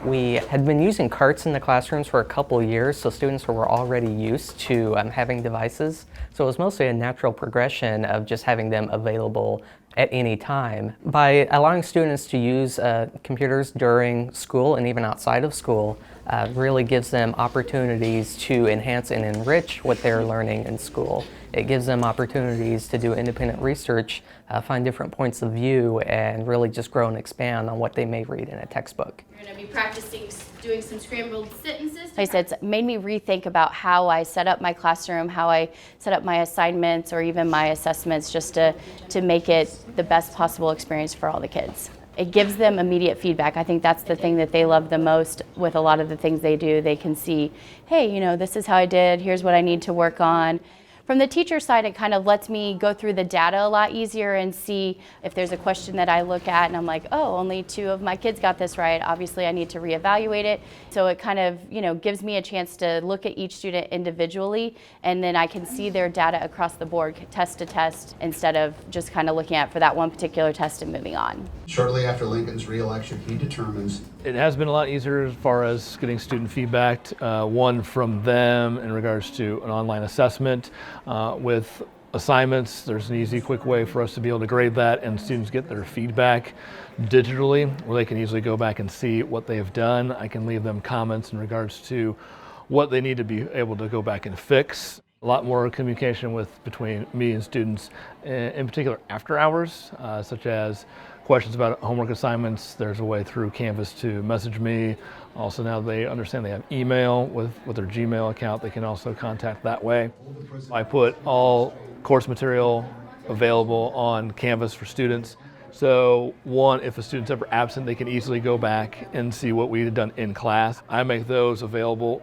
We had been using carts in the classrooms for a couple years, so students were already used to having devices. So it was mostly a natural progression of just having them available at any time. By allowing students to use computers during school and even outside of school, really gives them opportunities to enhance and enrich what they're learning in school. It gives them opportunities to do independent research, find different points of view, and really just grow and expand on what they may read in a textbook. You're going to be practicing doing some scrambled sentences. Like I said, it's made me rethink about how I set up my classroom, how I set up my assignments or even my assessments, just to make it the best possible experience for all the kids. It gives them immediate feedback. I think that's the thing that they love the most with a lot of the things they do. They can see, hey, you know, this is how I did, here's what I need to work on. From the teacher side, it kind of lets me go through the data a lot easier and see if there's a question that I look at and I'm like, oh, only 2 of my kids got this right. Obviously, I need to reevaluate it. So it kind of, you know, gives me a chance to look at each student individually, and then I can see their data across the board, test to test, instead of just kind of looking at for that one particular test and moving on. Shortly after Lincoln's re-election, he determines it has been a lot easier as far as getting student feedback, one from them in regards to an online assessment. With assignments, there's an easy, quick way for us to be able to grade that, and students get their feedback digitally, where they can easily go back and see what they've done. I can leave them comments in regards to what they need to be able to go back and fix. A lot more communication between me and students, in particular after hours, such as questions about homework assignments. There's a way through Canvas to message me. Also, now they understand they have email with their Gmail account. They can also contact that way. I put all course material available on Canvas for students. So one, if a student's ever absent, they can easily go back and see what we had done in class. I make those available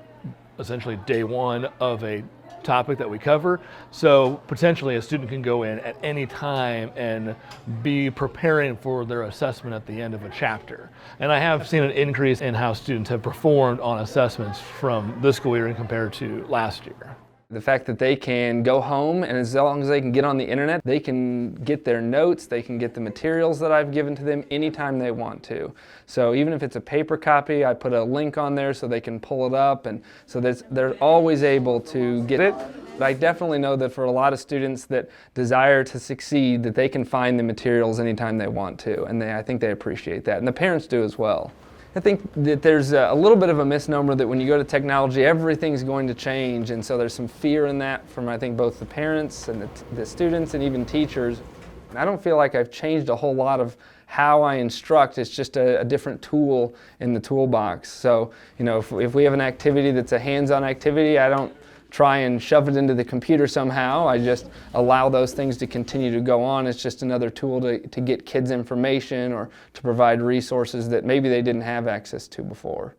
essentially day one of a topic that we cover. So potentially a student can go in at any time and be preparing for their assessment at the end of a chapter. And I have seen an increase in how students have performed on assessments from this school year compared to last year. The fact that they can go home, and as long as they can get on the internet, they can get their notes, they can get the materials that I've given to them anytime they want to. So even if it's a paper copy, I put a link on there so they can pull it up, and so they're always able to get it. But I definitely know that for a lot of students that desire to succeed, that they can find the materials anytime they want to, and I think they appreciate that, and the parents do as well. I think that there's a little bit of a misnomer that when you go to technology, everything's going to change, and so there's some fear in that from, I think, both the parents and the students and even teachers. And I don't feel like I've changed a whole lot of how I instruct. It's just a different tool in the toolbox. So, you know, if we have an activity that's a hands-on activity, I don't try and shove it into the computer somehow. I just allow those things to continue to go on. It's just another tool to get kids information or to provide resources that maybe they didn't have access to before.